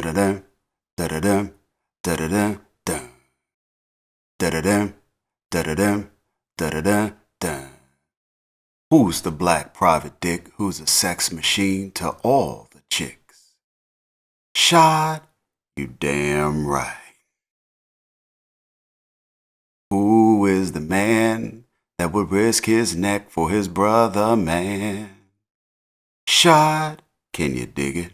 Da-da-dum, da-da-dum, da-da-dum, dum. Da-da-dum, da-da-dum, da-da-dum, dum. Who's the black private dick who's a sex machine to all the chicks? Shaad, you damn right. Who is the man that would risk his neck for his brother, man? Shaad, can you dig it?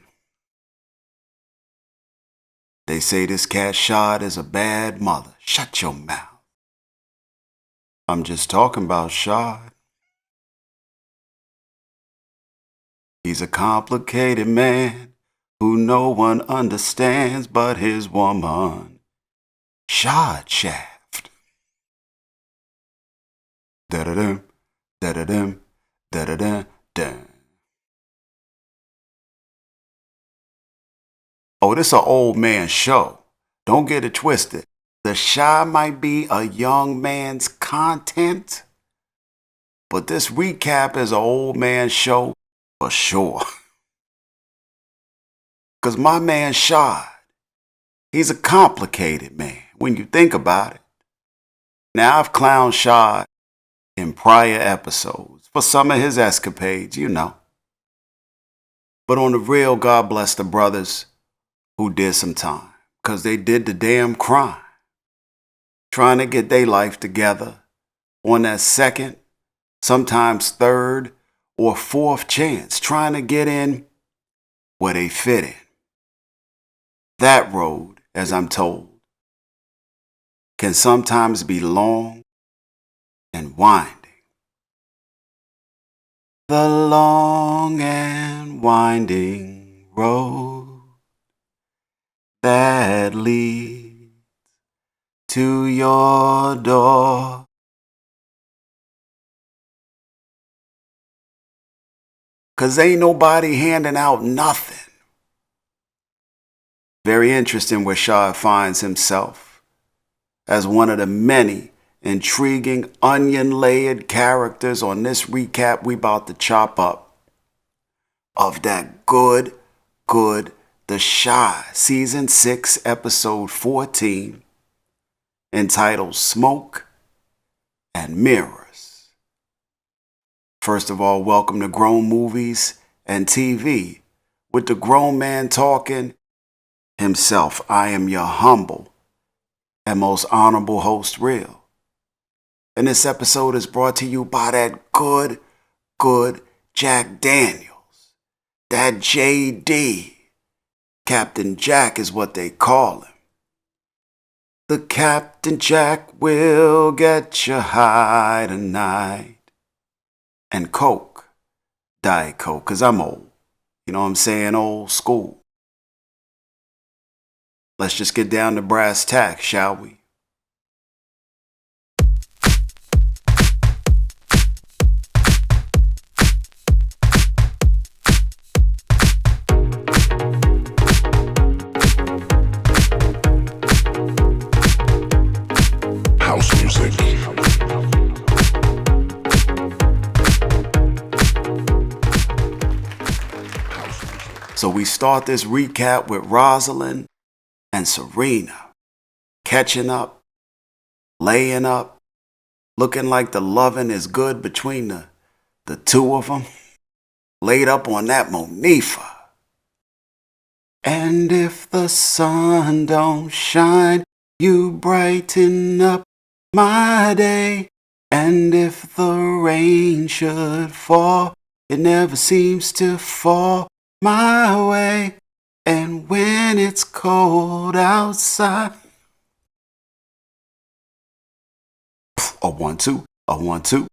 They say this cat Shaad is a bad mother. Shut your mouth. I'm just talking about Shaad. He's a complicated man who no one understands but his woman. Shaad shaft. Da-da-dum, da-da-dum, da-da-dum, dum. Oh, this a old man show. Don't get it twisted. The Shaad might be a young man's content, but this recap is an old man show for sure. Cause my man Shaad, he's a complicated man when you think about it. Now I've clowned Shaad in prior episodes for some of his escapades, you know. But on the real, God bless the brothers who did some time, cause they did the damn crime. Trying to get their life together on that second, sometimes third or fourth chance, trying to get in where they fit in. That road, as I'm told, can sometimes be long and winding. The long and winding road that leads to your door. Cause ain't nobody handing out nothing. Very interesting where Shaad finds himself as one of the many intriguing onion-layered characters on this recap we about to chop up of that good, The Shaad, Season 6, Episode 14, entitled Smoke and Mirrors. First of all, welcome to Grown Movies and TV, with the grown man talking himself. I am your humble and most honorable host, Real. And this episode is brought to you by that good Jack Daniels, that JD. Captain Jack is what they call him. The Captain Jack will get you high tonight. And Coke, Diet Coke, cause I'm old. You know what I'm saying? Old school. Let's just get down to brass tacks, shall we? So we start this recap with Roselyn and Serena catching up, laying up, looking like the loving is good between the two of them, laid up on that Monifa. And if the sun don't shine, you brighten up my day. And if the rain should fall, it never seems to fall my way. And when it's cold outside, a 1 2, a 1 2.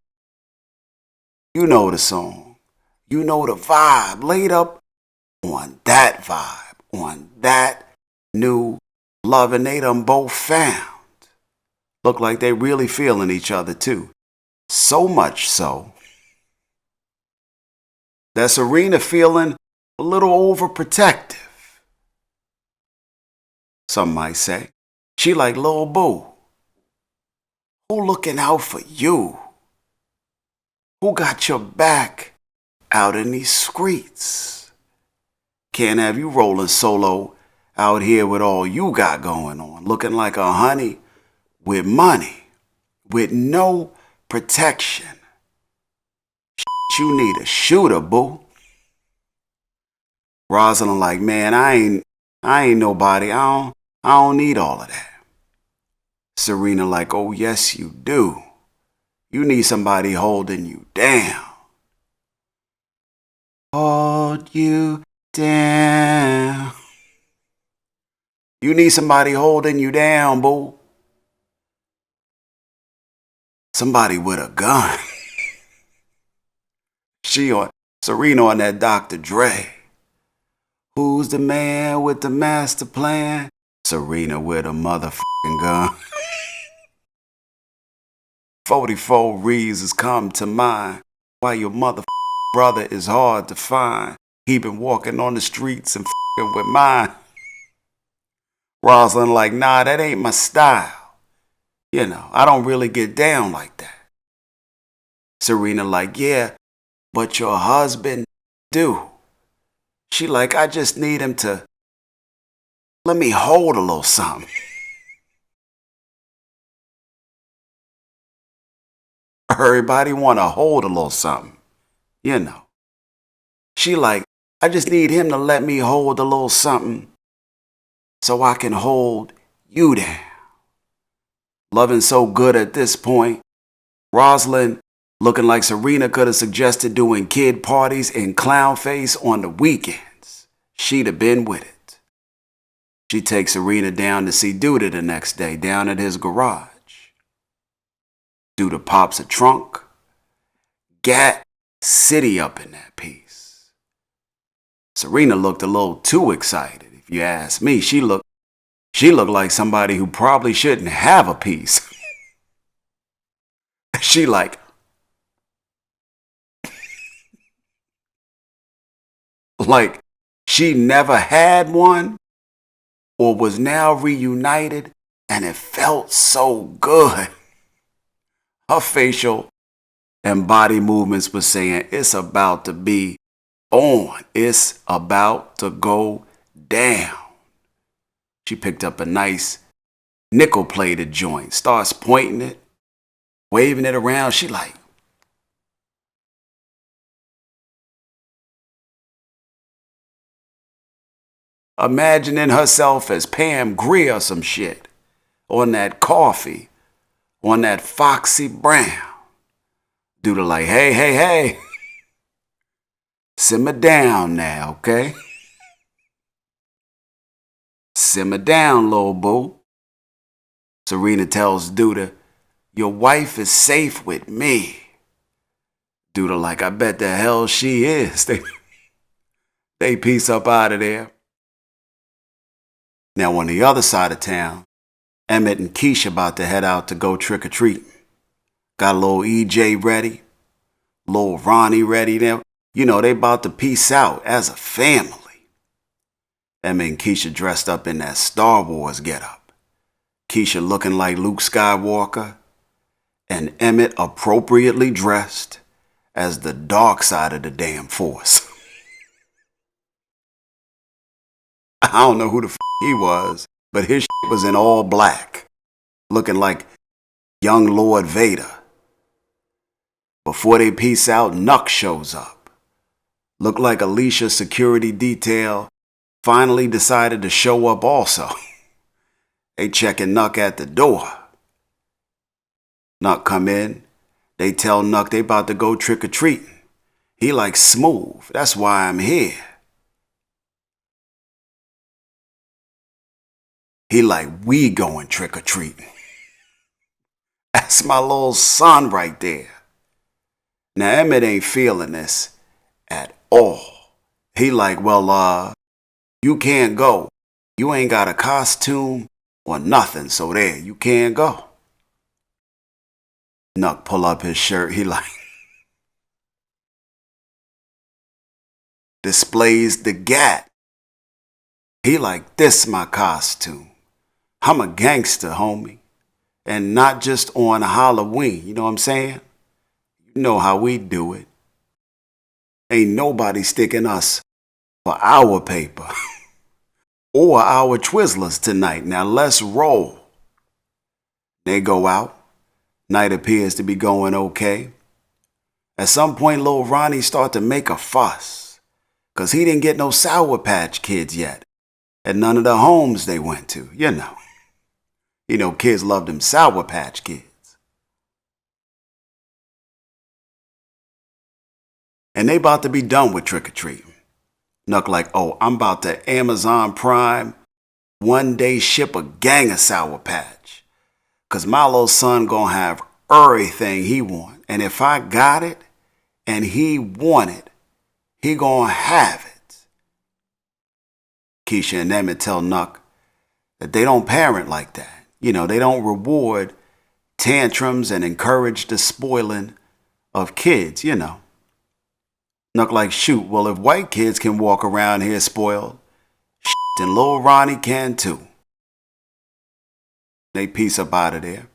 You know the song, you know the vibe, laid up on that vibe, on that new love, and they done both found. Look like they really feeling each other too. So much so that Serena feeling a little overprotective. Some might say she like Lil Boo. Who looking out for you? Who got your back out in these streets? Can't have you rolling solo Out here with all you got going on, looking like a honey with money, with no protection. You need a shooter, boo. Roselyn like, man, I ain't nobody. I don't need all of that. Serena like, oh yes you do. You need somebody holding you down. Hold you down. You need somebody holding you down, boo. Somebody with a gun. Serena on that Dr. Dre. Who's the man with the master plan? Serena with a motherfucking gun. 44 reasons come to mind why your motherfucking brother is hard to find. He been walking on the streets and fucking with mine. Roselyn like, nah, that ain't my style. You know, I don't really get down like that. Serena like, yeah, but your husband do. She like, I just need him to let me hold a little something. Everybody want to hold a little something, you know. She like, I just need him to let me hold a little something so I can hold you down. Loving so good at this point, Roselyn looking like Serena could have suggested doing kid parties in Clownface on the weekends. She'd have been with it. She takes Serena down to see Douda the next day down at his garage. Douda pops a trunk. Gat City up in that piece. Serena looked a little too excited, if you ask me. She looked like somebody who probably shouldn't have a piece. She like, she never had one or was now reunited, and it felt so good. Her facial and body movements were saying, it's about to be on. It's about to go down. She picked up a nice nickel-plated joint, starts pointing it, waving it around. She like, imagining herself as Pam Grier or some shit on that coffee, on that Foxy Brown. Douda like, hey, simmer down now, okay? Simmer down, little boo. Serena tells Douda, your wife is safe with me. Douda like, I bet the hell she is. They piece up out of there. Now on the other side of town, Emmett and Kiesha about to head out to go trick-or-treating. Got a little EJ ready, little Ronnie ready. You know, they about to peace out as a family. Emmett and Kiesha dressed up in that Star Wars getup. Kiesha looking like Luke Skywalker, and Emmett appropriately dressed as the dark side of the damn force. I don't know who the he was, but his was in all black, looking like young Lord Vader. Before they peace out, Nuck shows up. Looked like Alicia's security detail finally decided to show up also. They checking Nuck at the door. Nuck come in. They tell Nuck they about to go trick-or-treating. He like, smooth, that's why I'm here. He like, we going trick-or-treating. That's my little son right there. Now Emmett ain't feeling this at all. He like, well, you can't go. You ain't got a costume or nothing, so there, you can't go. Nuck pull up his shirt, he like, displays the gat. He like, this my costume. I'm a gangster, homie. And not just on Halloween, you know what I'm saying? You know how we do it. Ain't nobody sticking us for our paper. or our Twizzlers tonight. Now let's roll. They go out. Night appears to be going okay. At some point, Lil Ronnie start to make a fuss, 'cause he didn't get no Sour Patch Kids yet at none of the homes they went to, you know. Kids loved them Sour Patch Kids. And they about to be done with trick-or-treating. Nuck like, oh, I'm about to Amazon Prime one day ship a gang of Sour Patch. 'Cause my little son gonna have everything he want. And if I got it and he want it, he gonna have it. Kiesha and Emmett tell Nuck that they don't parent like that. They don't reward tantrums and encourage the spoiling of kids, Nuck like, shoot, well, if white kids can walk around here spoiled, then Lil Ronnie can too. They piece up out of there.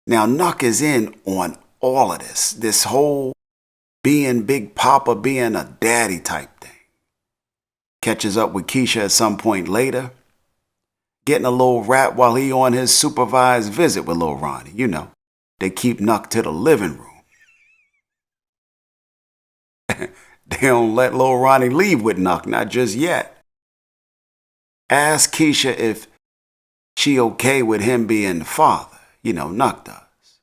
Now, Nuck is in on all of this whole being Big Poppa, being a daddy type thing. Catches up with Kiesha at some point later, getting a little rap while he on his supervised visit with Lil Ronnie. They keep Nuck to the living room. They don't let Lil Ronnie leave with Nuck, not just yet. Ask Kiesha if she okay with him being the father. Nuck does.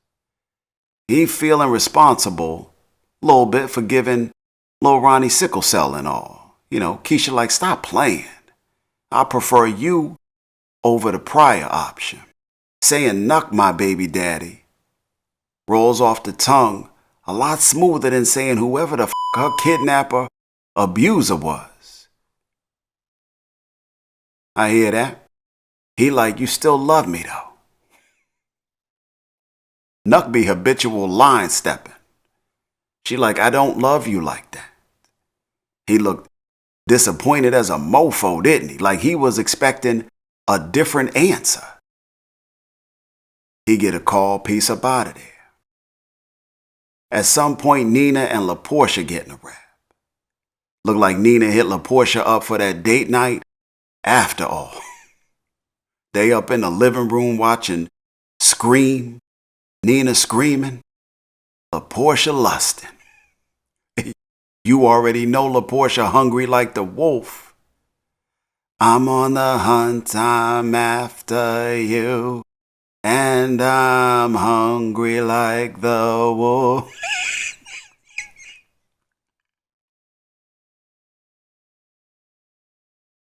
He feeling responsible a little bit for giving Lil Ronnie sickle cell and all. Kiesha like, stop playing. I prefer you over the prior option. Saying Nuck my baby daddy rolls off the tongue a lot smoother than saying whoever the her kidnapper abuser was. I hear that. He like, you still love me though. Nuck be habitual line stepping. She like, I don't love you like that. He looked disappointed as a mofo, didn't he? Like he was expecting a different answer. He get a call, piece up out of there. At some point, Nina and LaPortia getting a rap. Look like Nina hit LaPortia up for that date night after all. They up in the living room watching Scream, Nina screaming, LaPortia lusting. You already know LaPortia hungry like the wolf. I'm on the hunt, I'm after you, and I'm hungry like the wolf.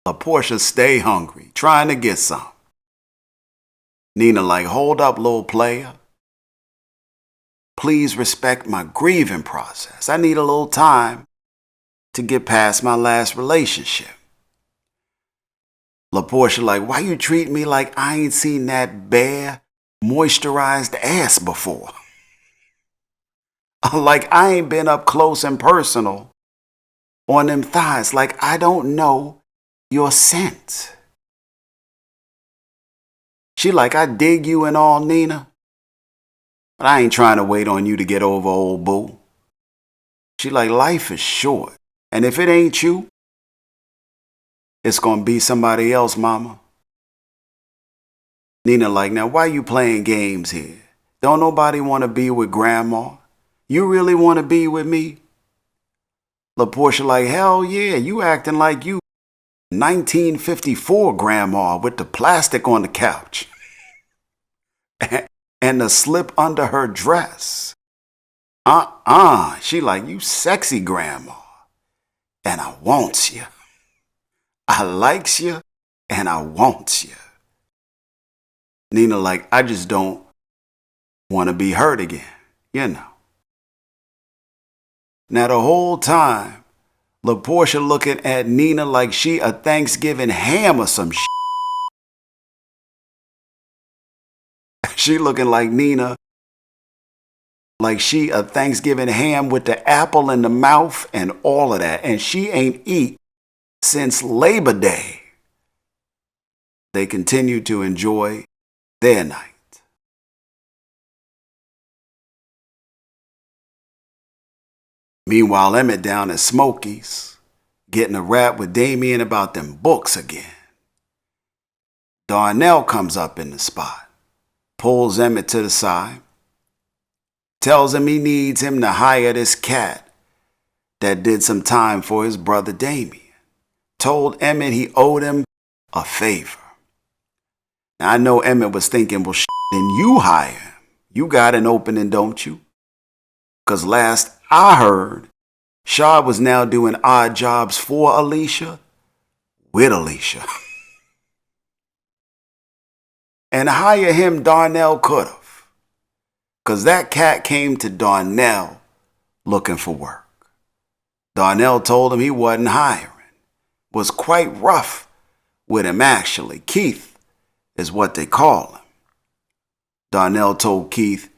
LaPortia stay hungry, trying to get some. Nina like, hold up, little player. Please respect my grieving process. I need a little time to get past my last relationship. LaPortia like, why you treat me like I ain't seen that bare, moisturized ass before? Like I ain't been up close and personal on them thighs. Like I don't know your scent. She like, I dig you and all, Nina, but I ain't trying to wait on you to get over old boo. She like, life is short, and if it ain't you, it's gonna be somebody else, mama. Nina like, now why you playing games here? Don't nobody want to be with grandma? You really want to be with me? LaPortia like, hell yeah, you acting like you 1954 grandma with the plastic on the couch and the slip under her dress. She like, you sexy grandma, and I wants you. I likes you, and I wants you. Nina like, I just don't want to be hurt again, Now the whole time, LaPortia looking at Nina like she a Thanksgiving ham or some shit. She looking like Nina like she a Thanksgiving ham with the apple in the mouth and all of that. And she ain't eat since Labor Day. They continue to enjoy their night. Meanwhile, Emmett down at Smokey's, getting a rap with Damien about them books again. Darnell comes up in the spot, pulls Emmett to the side, tells him he needs him to hire this cat that did some time for his brother Damien. Told Emmett he owed him a favor. Now I know Emmett was thinking, well, then you hire him. You got an opening, don't you? Because last I heard, Shaad was now doing odd jobs for Alicia, with Alicia. And hire him Darnell could have. Because that cat came to Darnell looking for work. Darnell told him he wasn't hiring. Was quite rough with him actually. Keith is what they call him. Darnell told Keith,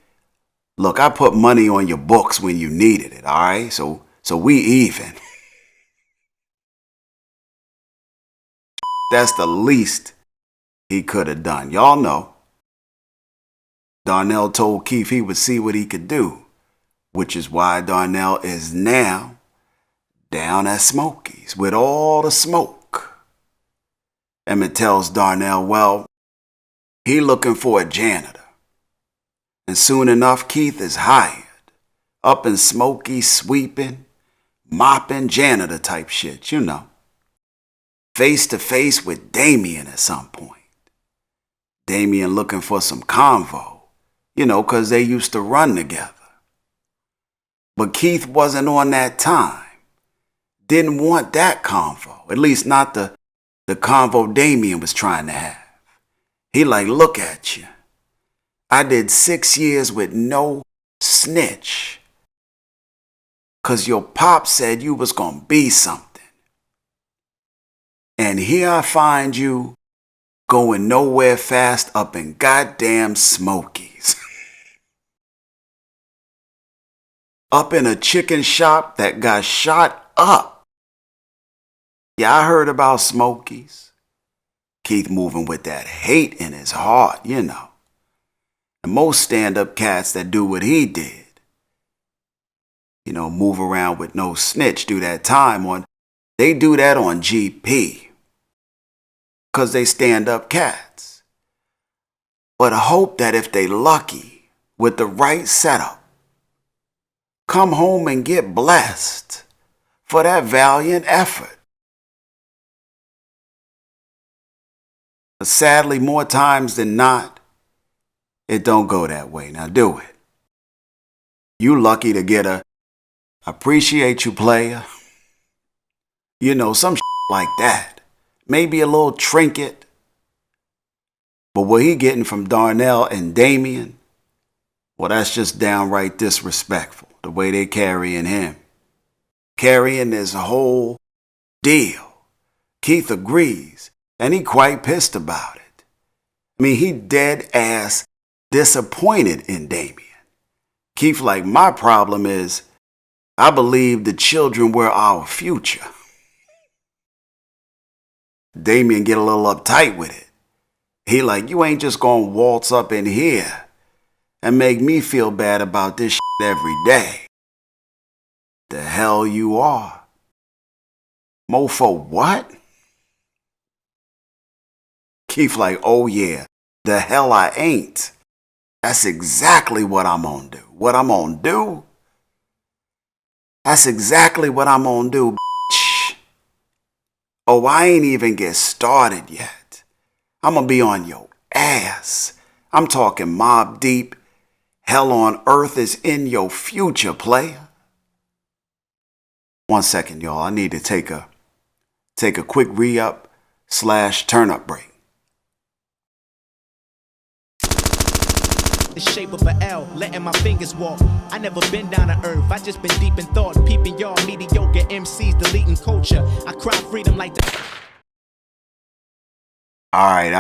look, I put money on your books when you needed it, all right? So we even. That's the least he could have done. Y'all know. Darnell told Keith he would see what he could do, which is why Darnell is now down at Smokey's with all the smoke. Emmett tells Darnell, well, he looking for a janitor. And soon enough, Keith is hired. Up in Smokey's sweeping, mopping, janitor type shit, you know. Face to face with Damien at some point. Damien looking for some convo, you know, because they used to run together. But Keith wasn't on that time. Didn't want that convo, at least not the convo Damien was trying to have. He like, look at you. I did 6 years with no snitch. Because your pop said you was going to be something. And here I find you going nowhere fast up in goddamn Smokey's. Up in a chicken shop that got shot up. Yeah, I heard about Smokey's. Keith moving with that hate in his heart, you know. And most stand-up cats that do what he did, you know, move around with no snitch, do that time on, they do that on GP. Because they stand-up cats. But I hope that if they lucky with the right setup, come home and get blessed for that valiant effort. But sadly, more times than not, it don't go that way. Now do it. You lucky to get a appreciate you player. You know, some like that. Maybe a little trinket. But what he getting from Darnell and Damien, well, that's just downright disrespectful, the way they carrying him. Carrying this whole deal. Keith agrees, and he quite pissed about it. I mean, he dead ass disappointed in Damien. Keith like, my problem is, I believe the children were our future. Damien get a little uptight with it. He like, you ain't just gonna waltz up in here and make me feel bad about this shit every day. The hell you are. Mofo what? Keith like, oh yeah, the hell I ain't. That's exactly what I'm gonna do. What I'm gonna do? That's exactly what I'm gonna do, bitch. Oh, I ain't even get started yet. I'm gonna be on your ass. I'm talking mob deep. Hell on earth is in your future, player. 1 second, y'all. I need to take a quick re-up / turn-up break. The shape of an L, letting my fingers walk. I never been down to earth, I just been deep in thought. Peeping y'all mediocre MCs, deleting culture. I cry freedom like the... All right.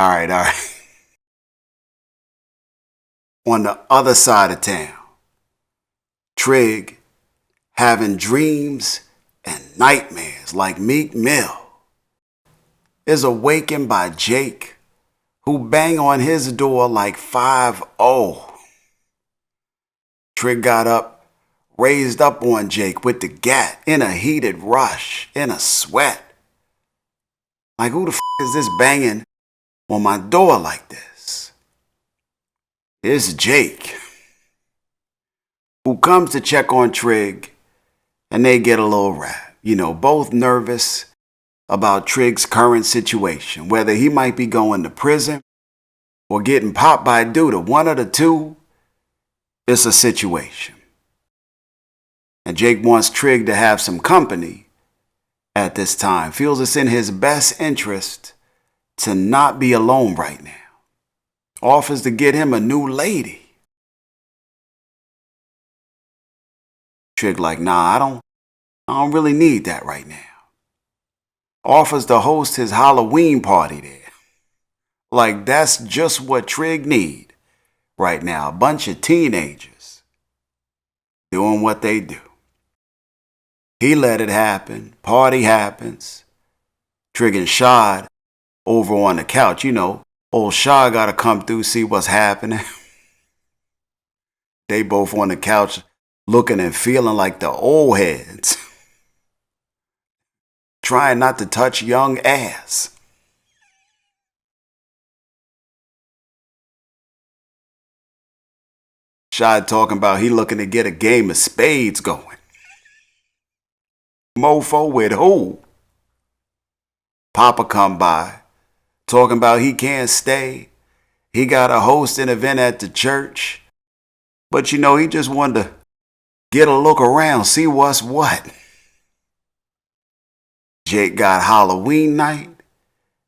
On the other side of town, Trig having dreams and nightmares like Meek Mill is awakened by Jake, who bang on his door like 5-0. Trig got up, raised up on Jake with the gat in a heated rush, in a sweat. Like, who the f*** is this banging on my door like this. It's Jake, who comes to check on Trig, and they get a little rap. You know, both nervous about Trig's current situation, whether he might be going to prison or getting popped by Douda. One of the two, it's a situation. And Jake wants Trig to have some company at this time, feels it's in his best interest to not be alone right now. Offers to get him a new lady. Trig like, nah, I don't really need that right now. Offers to host his Halloween party there. Like that's just what Trig need right now. A bunch of teenagers doing what they do. He let it happen. Party happens. Trig and Shaad over on the couch. You know, old Shaad got to come through, see what's happening. They both on the couch looking and feeling like the old heads. Trying not to touch young ass. Shaad talking about he looking to get a game of spades going. Mofo with who? Poppa come by, talking about he can't stay. He got to host an event at the church. But you know, he just wanted to get a look around, see what's what. Jake got Halloween night.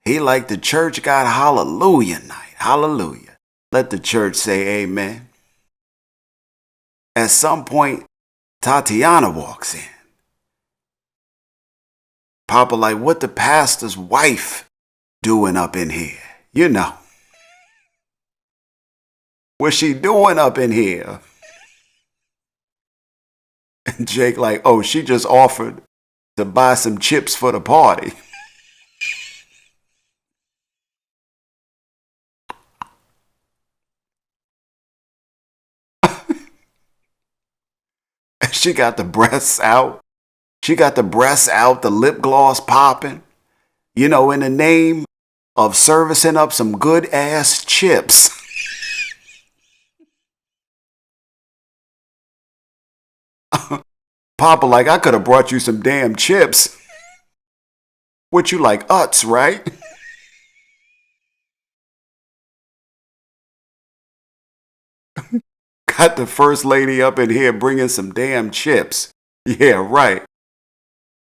He like the church got Hallelujah night. Hallelujah. Let the church say amen. At some point, Tatiana walks in. Poppa like, what the pastor's wife doing up in here? You know. What's she doing up in here? And Jake like, oh, she just offered to buy some chips for the party. She got the breasts out. She got the breasts out, the lip gloss popping. You know, in the name of servicing up some good ass chips. Poppa like, I could have brought you some damn chips. What you like, Utz, right? Got the first lady up in here bringing some damn chips. Yeah, right.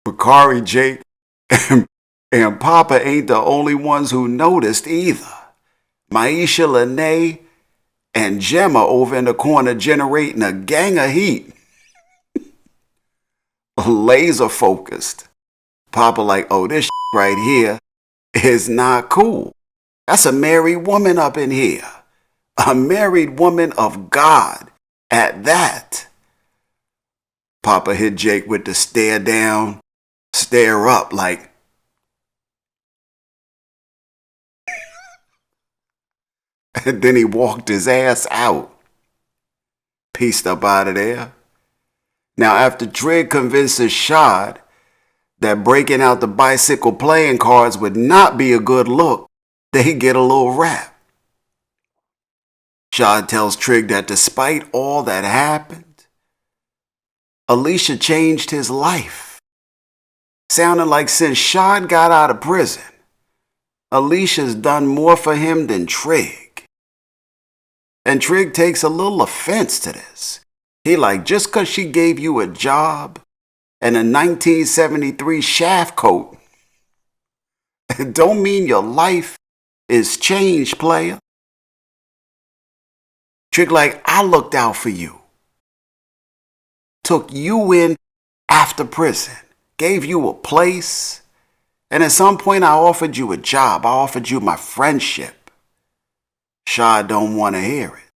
Bakari, Jake, and Poppa ain't the only ones who noticed either. Maisha, Lene, and Jemma over in the corner generating a gang of heat. Laser focused. Poppa like, oh, this right here is not cool. That's a married woman up in here. A married woman of God at that. Poppa hit Jake with the stare down, stare up like. And then he walked his ass out. Pieced up out of there. Now after Trig convinces Shaad that breaking out the bicycle playing cards would not be a good look, they get a little rap. Shaad tells Trig that despite all that happened, Alicia changed his life. Sounding like since Shaad got out of prison, Alicia's done more for him than Trig. And Trig takes a little offense to this. He like, just cause she gave you a job and a 1973 shaft coat, don't mean your life is changed, player. Trig like, I looked out for you. Took you in after prison. Gave you a place. And at some point I offered you a job. I offered you my friendship. Shaad don't want to hear it.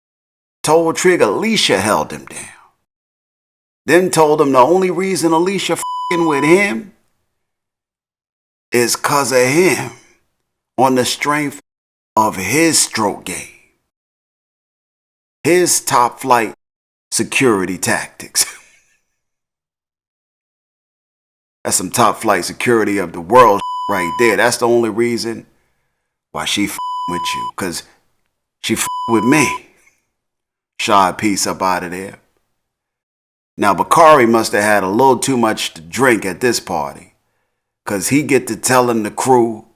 Told Trig Alicia held him down. Then told him the only reason Alicia f***ing with him is cause of him, on the strength of his stroke game. His top flight security tactics. That's some top flight security of the world right there. That's the only reason why she f***ing with you, cause she with me. Shaad piece up out of there. Now Bakari must have had a little too much to drink at this party, cause he get to telling the crew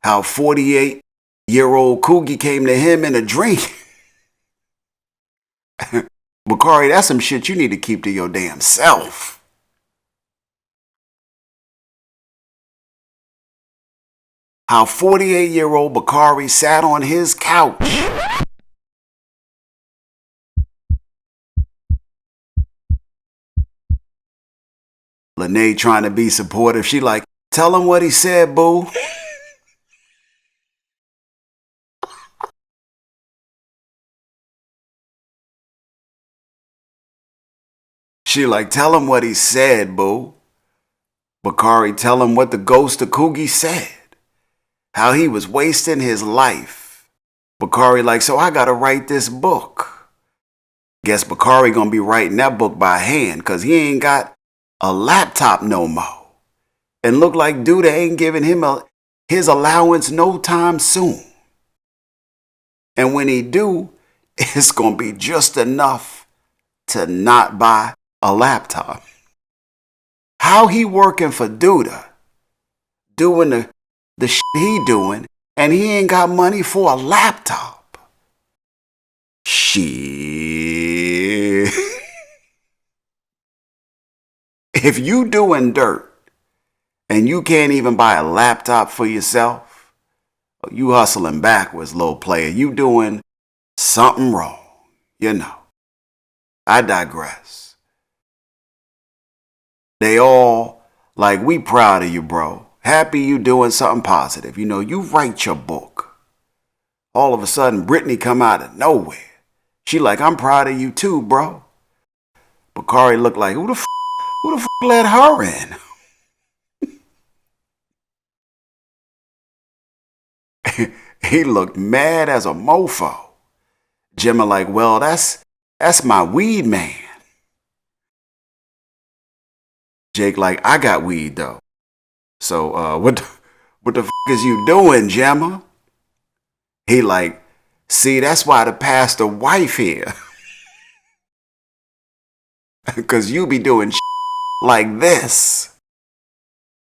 how 48-year-old Coogie came to him in a dream. Bakari, that's some shit you need to keep to your damn self. How 48-year-old Bakari sat on his couch. Lene trying to be supportive. She like, tell him what he said, boo. She like, tell him what he said, boo. Bakari tell him what the ghost of Coogie said. How he was wasting his life. Bakari like, so I gotta write this book. Guess Bakari gonna be writing that book by hand, cause he ain't got a laptop no more. And look like Douda ain't giving him his allowance no time soon. And when he do, it's gonna be just enough to not buy a laptop. How he working for Douda, doing the shit he doing, and he ain't got money for a laptop? Shit. If you doing dirt and you can't even buy a laptop for yourself, you hustling backwards, little player. You doing something wrong, you know. I digress. They all like, we proud of you, bro. Happy you doing something positive. You know, you write your book. All of a sudden, Brittany come out of nowhere. She like, I'm proud of you too, bro. Bakari looked like, who the f let her in? He looked mad as a mofo. Jemma like, well, that's my weed man. Jake like, I got weed though. So what the f is you doing, Jemma? He like, see, that's why the pastor wife here. Cause you be doing like this.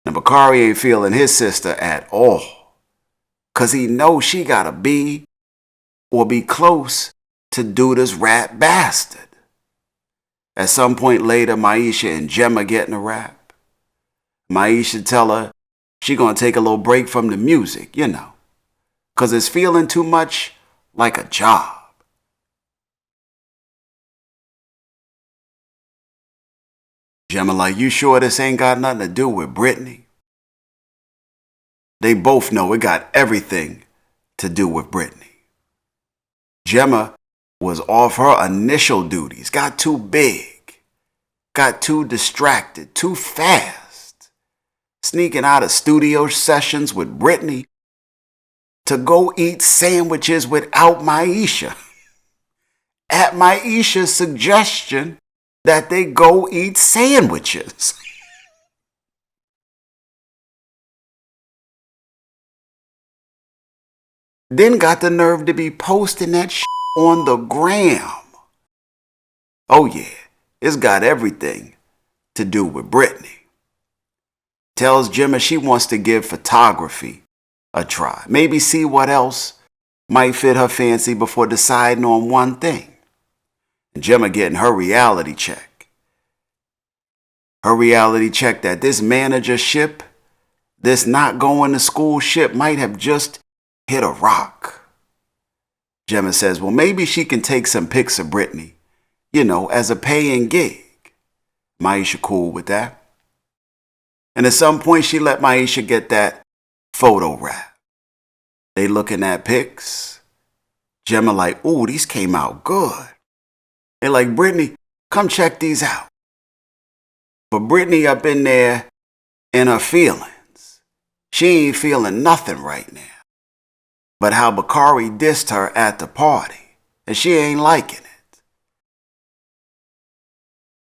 Now Bakari ain't feeling his sister at all. Cause he knows she gotta be or be close to Douda's rat bastard. At some point later, Maisha and Jemma get in a rap. Maisha tell her she gonna take a little break from the music, you know. Cause it's feeling too much like a job. Jemma like, you sure this ain't got nothing to do with Brittany? They both know it got everything to do with Brittany. Jemma was off her initial duties, got too big, got too distracted, too fast, sneaking out of studio sessions with Brittany to go eat sandwiches without Maisha. At Maisha's suggestion that they go eat sandwiches. Then got the nerve to be posting that shit on the gram. Oh yeah, it's got everything to do with Brittany. Tells Jemma she wants to give photography a try. Maybe see what else might fit her fancy before deciding on one thing. And Jemma getting her reality check. Her reality check that this managership, this not going to school ship might have just hit a rock. Jemma says, well, maybe she can take some pics of Brittany, you know, as a paying gig. Maisha cool with that. And at some point, she let Maisha get that photo wrap. They looking at pics. Jemma like, ooh, these came out good. They like, Brittany, come check these out. But Brittany up in there in her feelings. She ain't feeling nothing right now. But how Bakari dissed her at the party, and she ain't liking it.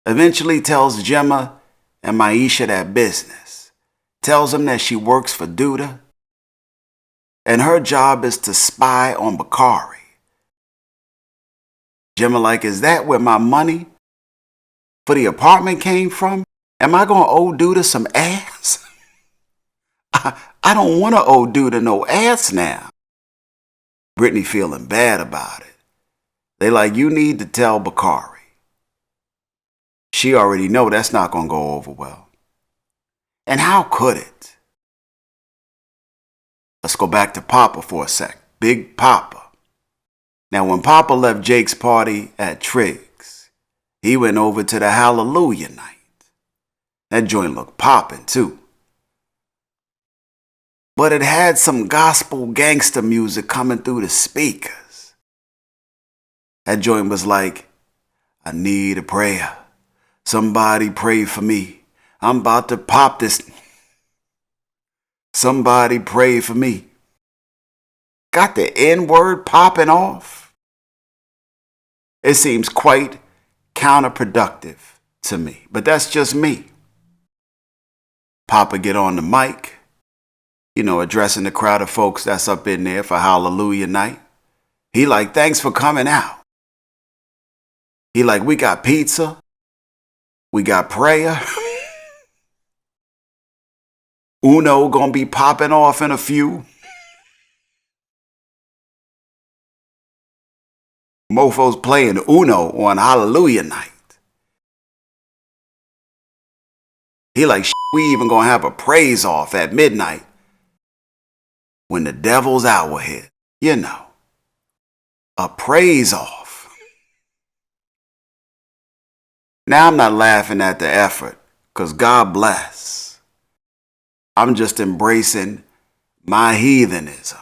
Eventually tells Jemma and Maisha that business. Tells them that she works for Douda. and her job is to spy on Bakari. Jemma like, is that where my money for the apartment came from? Am I going to owe Douda some ass? I don't want to owe Douda no ass now. Brittany feeling bad about it. They like, you need to tell Bakari. She already know that's not going to go over well. And how could it? Let's go back to Poppa for a sec. Big Poppa. Now when Poppa left Jake's party at Trig's, he went over to the Hallelujah night. That joint looked poppin' too. But it had some gospel gangster music coming through the speakers. That joint was like, I need a prayer. Somebody pray for me. I'm about to pop this. Somebody pray for me. Got the N-word popping off. It seems quite counterproductive to me, but that's just me. Poppa get on the mic, addressing the crowd of folks that's up in there for Hallelujah night. He like, thanks for coming out. He like, we got pizza. We got prayer. Uno gonna be popping off in a few. Mofo's playing Uno on Hallelujah night. He like, we even gonna have a praise off at midnight when the devil's hour hit. A praise off. Now I'm not laughing at the effort, because God bless. I'm just embracing my heathenism,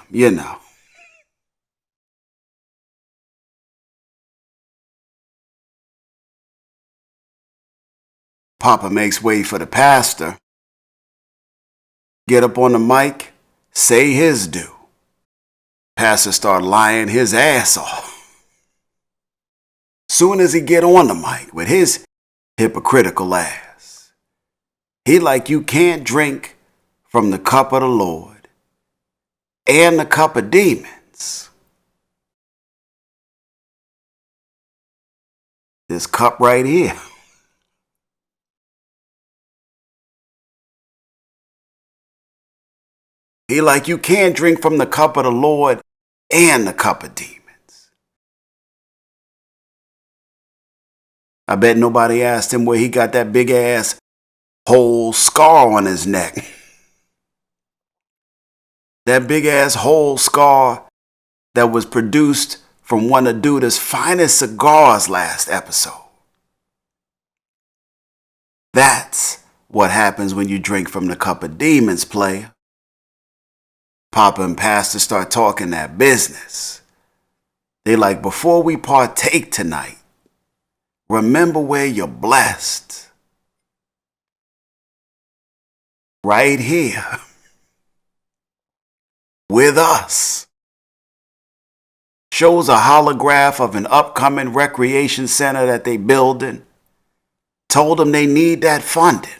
Poppa makes way for the pastor. Get up on the mic, say his due. Pastor start lying his ass off. Soon as he get on the mic with his hypocritical ass, he like, you can't drink from the cup of the Lord and the cup of demons. This cup right here. He like, you can't drink from the cup of the Lord and the cup of demons. I bet nobody asked him where he got that big ass whole scar on his neck. That big ass whole scar that was produced from one of Douda's finest cigars last episode. That's what happens when you drink from the cup of demons, player. Poppa and Pastor start talking that business. They like, before we partake tonight, remember where you're blessed. Right here. With us. Shows a holograph of an upcoming recreation center that they building. Told them they need that funding.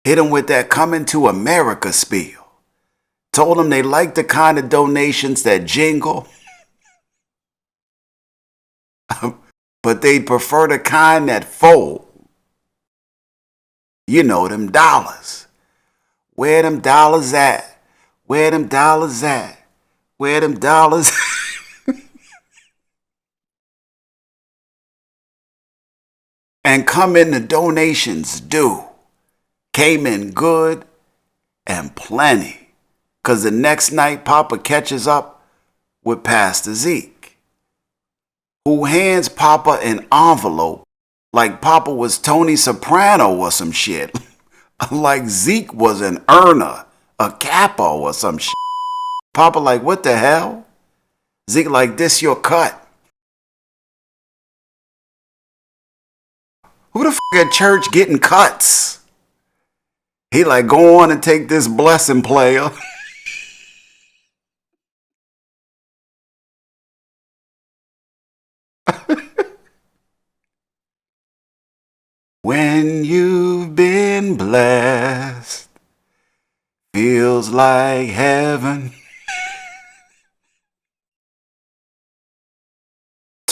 Hit them with that coming to America spiel. Told them they like the kind of donations that jingle. But they'd prefer the kind that fold. Them dollars. Where them dollars at? Where them dollars at? Where them dollars? And come in the donations due. Came in good and plenty. Because the next night Poppa catches up with Pastor Zeke, who hands Poppa an envelope like Poppa was Tony Soprano or some shit. Like Zeke was an earner, a capo or some shit. Poppa like, what the hell? Zeke like, this your cut. Who the f*** at church getting cuts? He like, go on and take this blessing, player. When you've been blessed, feels like heaven.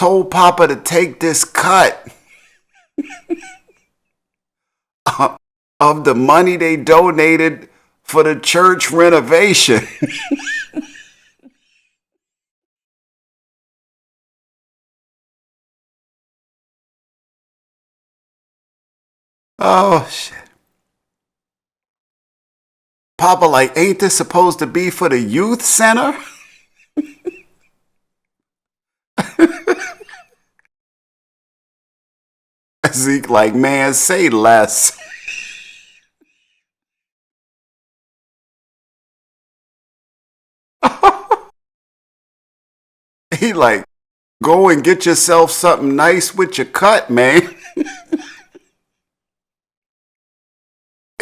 told Poppa to take this cut of the money they donated for the church renovation. Oh, shit. Poppa like, ain't this supposed to be for the youth center? Zeke like, man, say less. He like, go and get yourself something nice with your cut, man.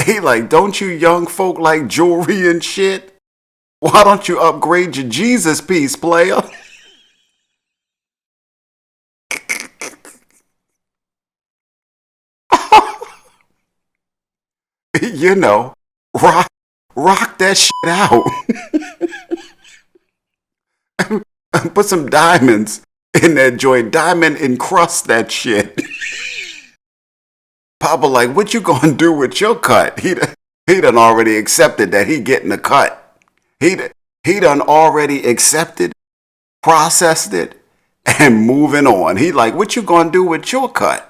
He like, don't you young folk like jewelry and shit? Why don't you upgrade your Jesus piece, player? You know, rock that shit out. Put some diamonds in that joint. Diamond encrust that shit. Poppa like, what you gonna do with your cut? He done already accepted that he getting a cut. He done already accepted, processed it, and moving on. He like, what you gonna do with your cut?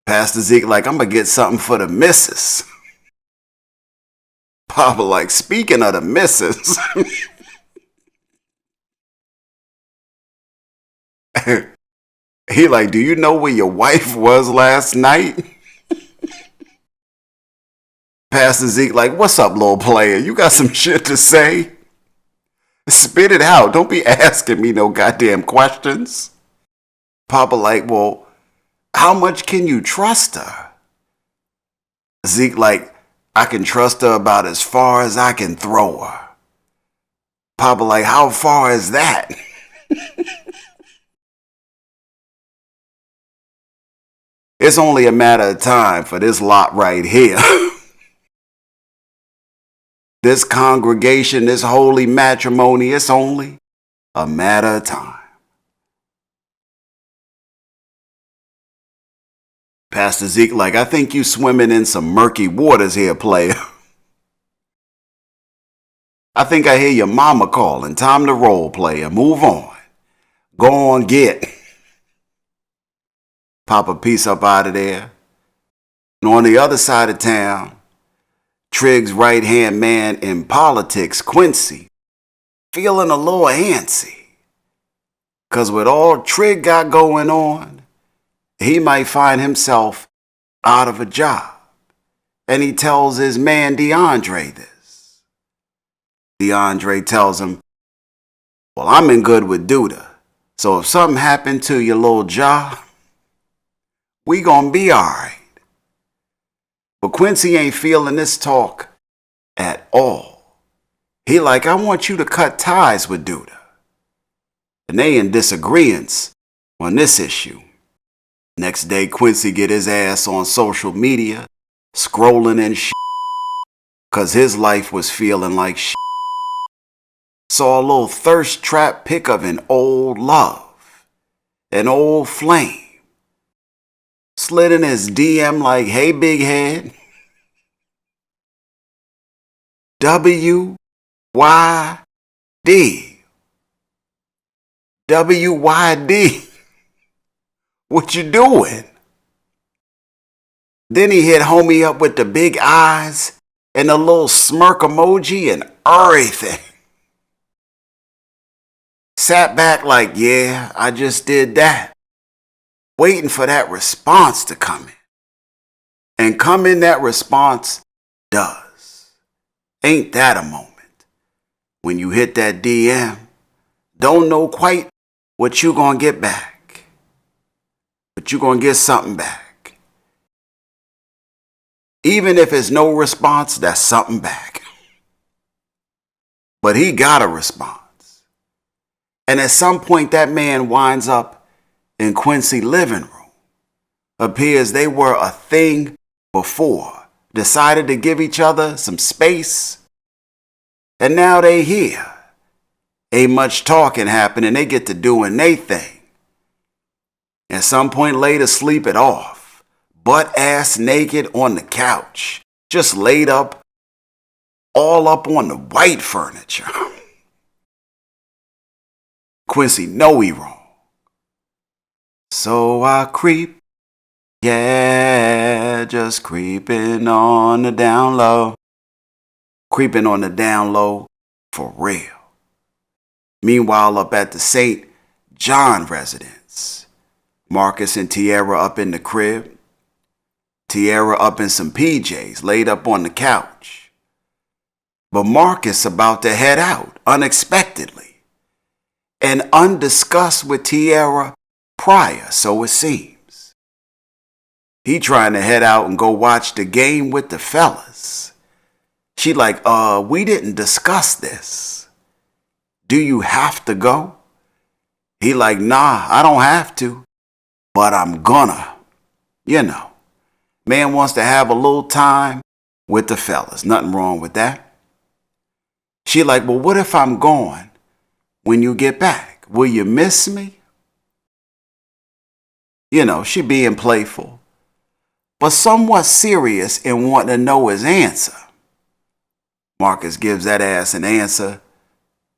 Pastor Zeke like, I'm gonna get something for the missus. Poppa like, speaking of the missus. He like, do you know where your wife was last night? Pastor Zeke like, what's up, little player? You got some shit to say? Spit it out. Don't be asking me no goddamn questions. Poppa like, well, how much can you trust her? Zeke like, I can trust her about as far as I can throw her. Poppa like, how far is that? It's only a matter of time for this lot right here. This congregation, this holy matrimony, it's only a matter of time. Pastor Zeke like, I think you swimming in some murky waters here, player. I think I hear your mama calling. Time to roll, player. Move on. Go on, get. Pop a piece up out of there. And on the other side of town, Trig's right-hand man in politics, Quincy, feeling a little antsy. Because with all Trig got going on, he might find himself out of a job. And he tells his man DeAndre this. DeAndre tells him, well, I'm in good with Douda. So if something happened to your little job, we gonna be alright. But Quincy ain't feeling this talk at all. He like, I want you to cut ties with Douda. And they in disagreements on this issue. Next day, Quincy get his ass on social media, scrolling and shit, cause his life was feeling like shit. Saw a little thirst trap pic of an old love, an old flame. Slid in his DM like, hey, big head. W-Y-D. W-Y-D. What you doing? Then he hit homie up with the big eyes and the little smirk emoji and everything. Sat back like, yeah, I just did that. Waiting for that response to come in. And come in that response does. Ain't that a moment? When you hit that DM, don't know quite what you gonna get back. But you gonna get something back. Even if it's no response, that's something back. But he got a response. And at some point that man winds up in Quincy living room. Appears they were a thing before. Decided to give each other some space. And now they here. Ain't much talking happening. They get to doing they thing. some point later sleep it off, butt ass naked on the couch, just laid up, all up on the white furniture. Quincy know he wrong. So I creep, yeah, just creeping on the down low. Creeping on the down low for real. Meanwhile, up at the St. John residence, Marcus and Tierra up in the crib. Tierra up in some PJs, laid up on the couch. But Marcus about to head out unexpectedly and undiscussed with Tierra prior, so it seems. He trying to head out and go watch the game with the fellas. She like, we didn't discuss this. Do you have to go? He like, nah, I don't have to, but I'm gonna. You know, man wants to have a little time with the fellas. Nothing wrong with that. She like, well, what if I'm gone when you get back? Will you miss me? You know, she being playful, but somewhat serious in wanting to know his answer. Marcus gives that ass an answer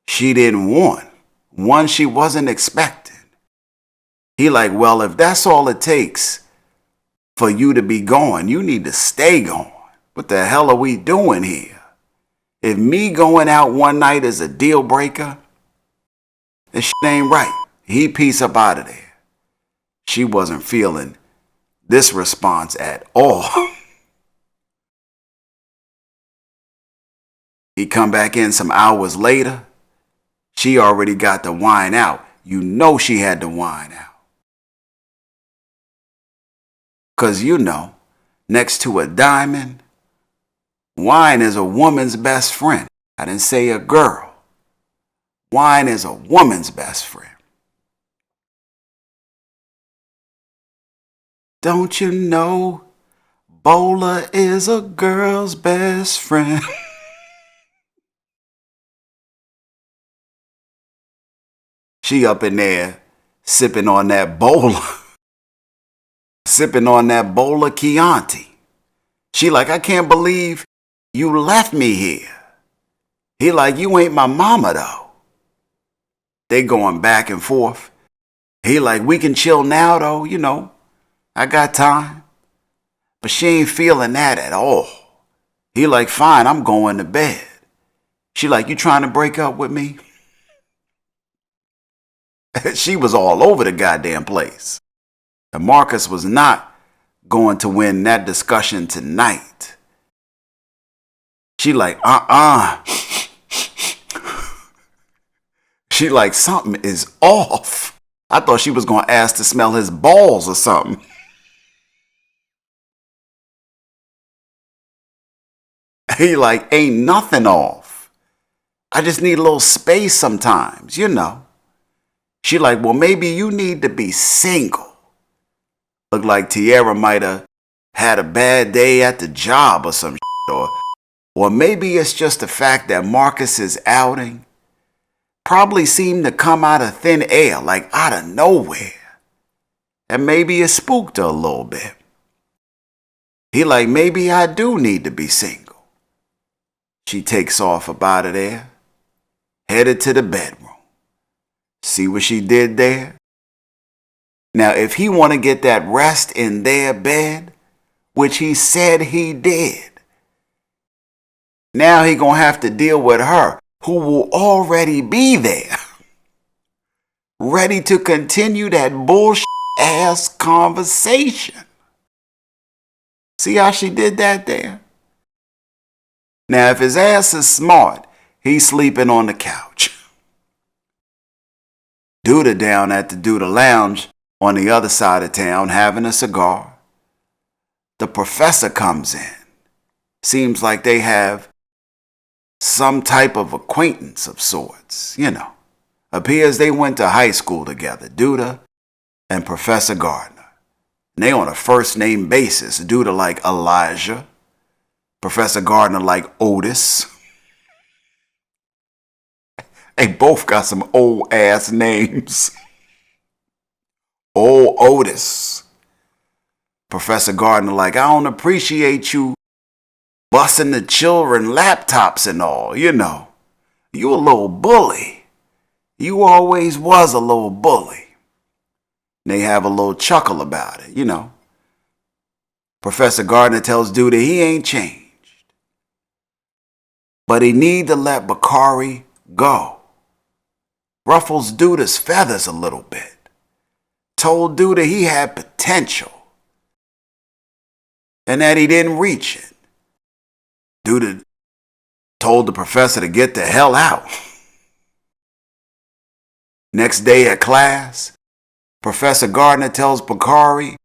she didn't want, one she wasn't expecting. He like, well, if that's all it takes for you to be gone, you need to stay gone. What the hell are we doing here? If me going out one night is a deal breaker, this shit ain't right. He peace up out of there. She wasn't feeling this response at all. He come back in some hours later. She already got the wine out. You know she had the wine out. Because you know, next to a diamond, wine is a woman's best friend. I didn't say a girl. Wine is a woman's best friend. Don't you know, Bola is a girl's best friend. She up in there sipping on that Bola. Sipping on that Bola Chianti. She like, I can't believe you left me here. He like, you ain't my mama though. They going back and forth. He like, we can chill now though, you know. I got time. But she ain't feeling that at all. He like, fine, I'm going to bed. She like, you trying to break up with me? She was all over the goddamn place. And Marcus was not going to win that discussion tonight. She like, She like, something is off. I thought she was going to ask to smell his balls or something. He like, ain't nothing off. I just need a little space sometimes, you know. She like, well, maybe you need to be single. Look like Tierra might have had a bad day at the job or some shit. Or maybe it's just the fact that Marcus's outing probably seemed to come out of thin air, like out of nowhere. And maybe it spooked her a little bit. He like, maybe I do need to be single. She takes off up out of there, headed to the bedroom. See what she did there? Now, if he want to get that rest in their bed, which he said he did, now he gonna have to deal with her, who will already be there, ready to continue that bullshit ass conversation. See how she did that there? Now, if his ass is smart, he's sleeping on the couch. Douda down at the Douda Lounge on the other side of town having a cigar. The professor comes in. Seems like they have some type of acquaintance of sorts, you know. Appears they went to high school together, Douda and Professor Gardner. And they on a first name basis. Douda like Elijah. Professor Gardner like Otis. They both got some old ass names. Old Otis. Professor Gardner like, I don't appreciate you busting the children laptops and all, you know. You a little bully. You always was a little bully. They have a little chuckle about it, you know. Professor Gardner tells Douda he ain't changed. But he need to let Bakari go. Ruffles Douda's feathers a little bit. Told Douda he had potential. And that he didn't reach it. Douda told the professor to get the hell out. Next day at class, Professor Gardner tells Bakari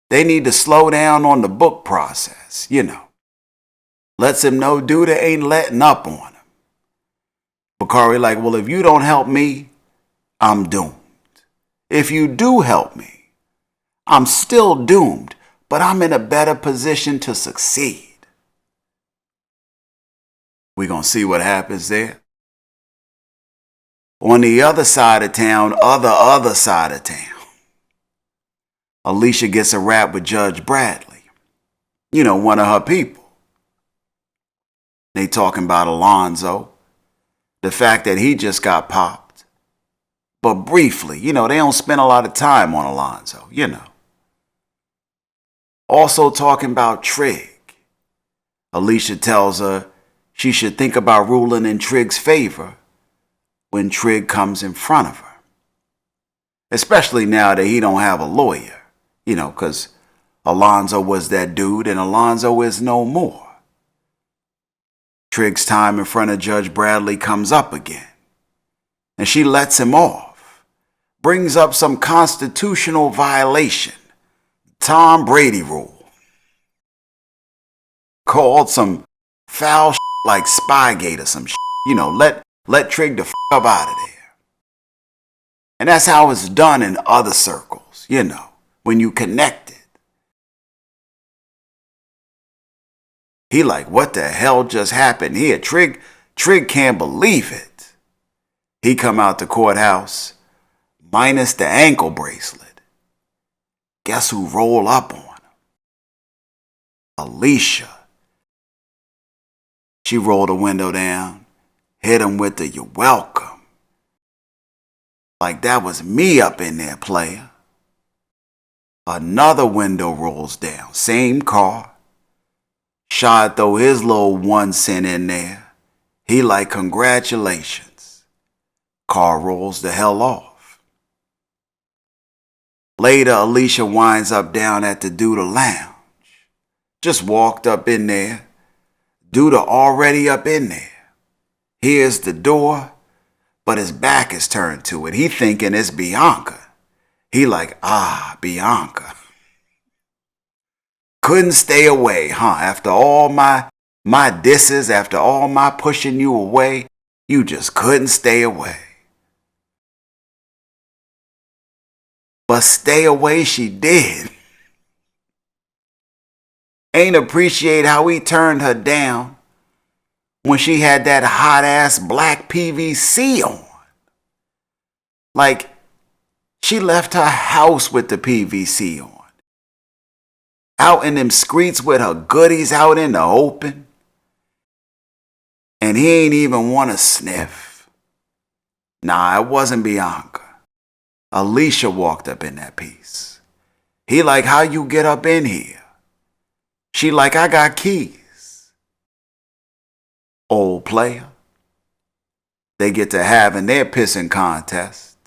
they need to slow down on the book process, you know. Lets him know Douda ain't letting up on him. Bakari like, well, if you don't help me, I'm doomed. If you do help me, I'm still doomed, but I'm in a better position to succeed. We're going to see what happens there. On the other side of town, other side of town, Alicia gets a rap with Judge Bradley. You know, one of her people. They talking about Alonzo, the fact that he just got popped. But briefly, you know, they don't spend a lot of time on Alonzo, you know. Also talking about Trig. Alicia tells her she should think about ruling in Trig's favor when Trig comes in front of her. Especially now that he don't have a lawyer, you know, because Alonzo was that dude and Alonzo is no more. Trig's time in front of Judge Bradley comes up again, and she lets him off, brings up some constitutional violation, Tom Brady rule, called some foul like Spygate or some you know, let Trig the up out of there. And that's how it's done in other circles, you know, when you connect it. He like, what the hell just happened here? Trig can't believe it. He come out the courthouse, minus the ankle bracelet. Guess who roll up on him? Alicia. She rolled the window down, hit him with the "you're welcome." Like that was me up in there, player. Another window rolls down, same car. Shaad throw his little 1 cent in there. He like, congratulations. Car rolls the hell off. Later, Alicia winds up down at the Douda lounge. Just walked up in there. Douda already up in there. Here's the door, but his back is turned to it. He thinking it's Bianca. He like, Bianca. Couldn't stay away, huh? After all my disses, after all my pushing you away, you just couldn't stay away. But stay away she did. Ain't appreciate how he turned her down when she had that hot ass black PVC on. Like, she left her house with the PVC on. Out in them streets with her goodies out in the open. And he ain't even want to sniff. Nah, it wasn't Bianca. Alicia walked up in that piece. He like, how you get up in here? She like, I got keys. Old player. They get to having their pissing contest.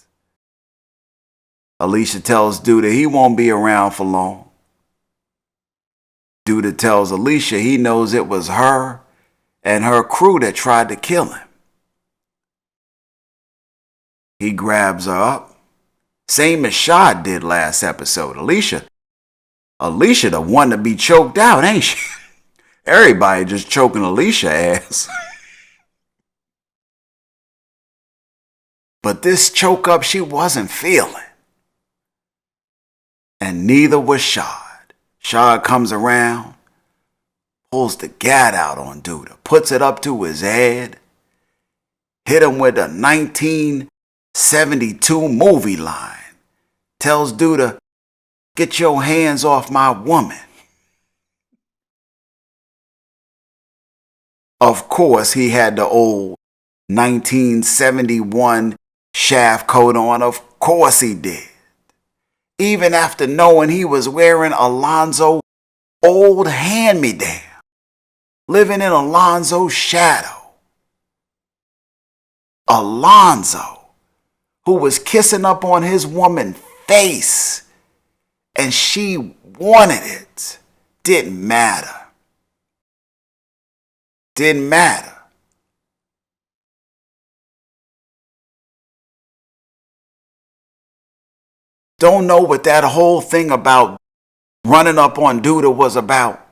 Alicia tells Douda he won't be around for long. Douda tells Alicia he knows it was her and her crew that tried to kill him. He grabs her up, same as Shaad did last episode. Alicia the one to be choked out, ain't she? Everybody just choking Alicia ass. But this choke up she wasn't feeling. And neither was Shaad. Shaad comes around, pulls the gat out on Douda, puts it up to his head, hit him with a 1972 movie line, tells Douda, Get your hands off my woman. Of course, he had the old 1971 shaft coat on. Of course he did. Even after knowing he was wearing Alonzo's old hand-me-down, living in Alonzo's shadow. Alonzo, who was kissing up on his woman's face, and she wanted it. Didn't matter. Didn't matter. Don't know what that whole thing about running up on Douda was about.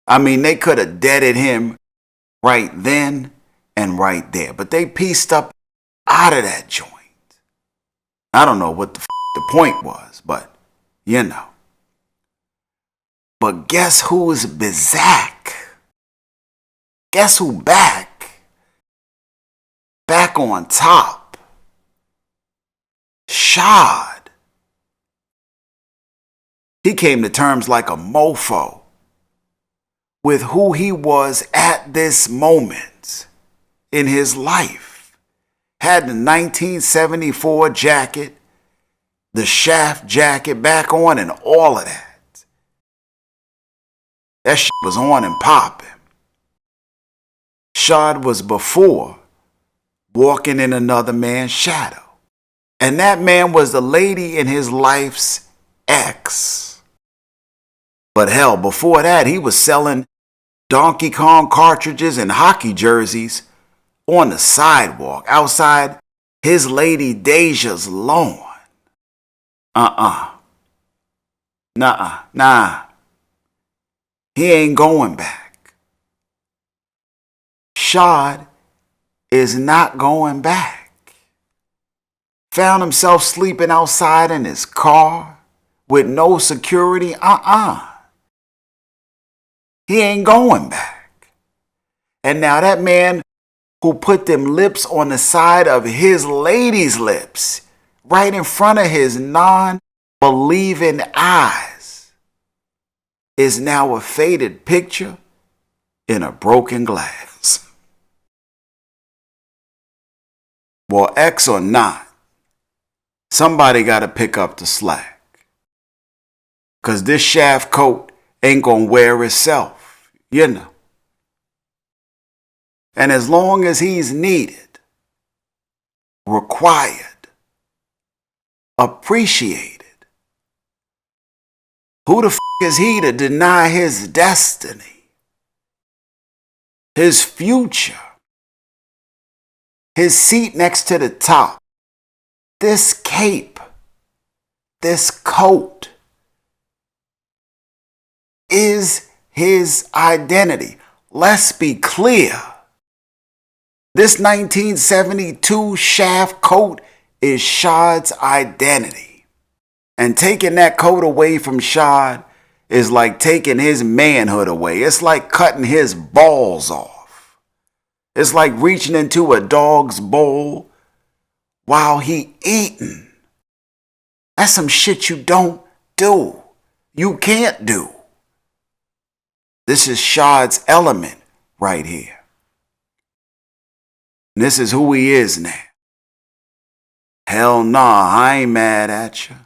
I mean, they could have deaded him right then and right there, but they pieced up out of that joint. I don't know what the point was, but you know. But guess who's back? Guess who back? Back on top. Shaad. He came to terms like a mofo with who he was at this moment in his life. Had the 1974 jacket, the shaft jacket back on, and all of that. That shit was on and popping. Shaad was before walking in another man's shadow. And that man was the lady in his life's ex. But hell, before that, he was selling Donkey Kong cartridges and hockey jerseys on the sidewalk outside his lady Deja's lawn. Nah. He ain't going back. Shaad is not going back. Found himself sleeping outside in his car with no security. He ain't going back. And now that man who put them lips on the side of his lady's lips, right in front of his non-believing eyes, is now a faded picture in a broken glass. Well, ex or not, somebody got to pick up the slack. Because this shaft coat ain't going to wear itself, you know. And as long as he's needed, required, appreciated, who the is he to deny his destiny, his future, his seat next to the top? This cape, this coat is his identity. Let's be clear. This 1972 shaft coat is Shaad's identity. And taking that coat away from Shaad is like taking his manhood away. It's like cutting his balls off. It's like reaching into a dog's bowl while he eating. That's some shit you don't do. You can't do. This is Shaad's element right here. And this is who he is now. Hell nah, I ain't mad at you.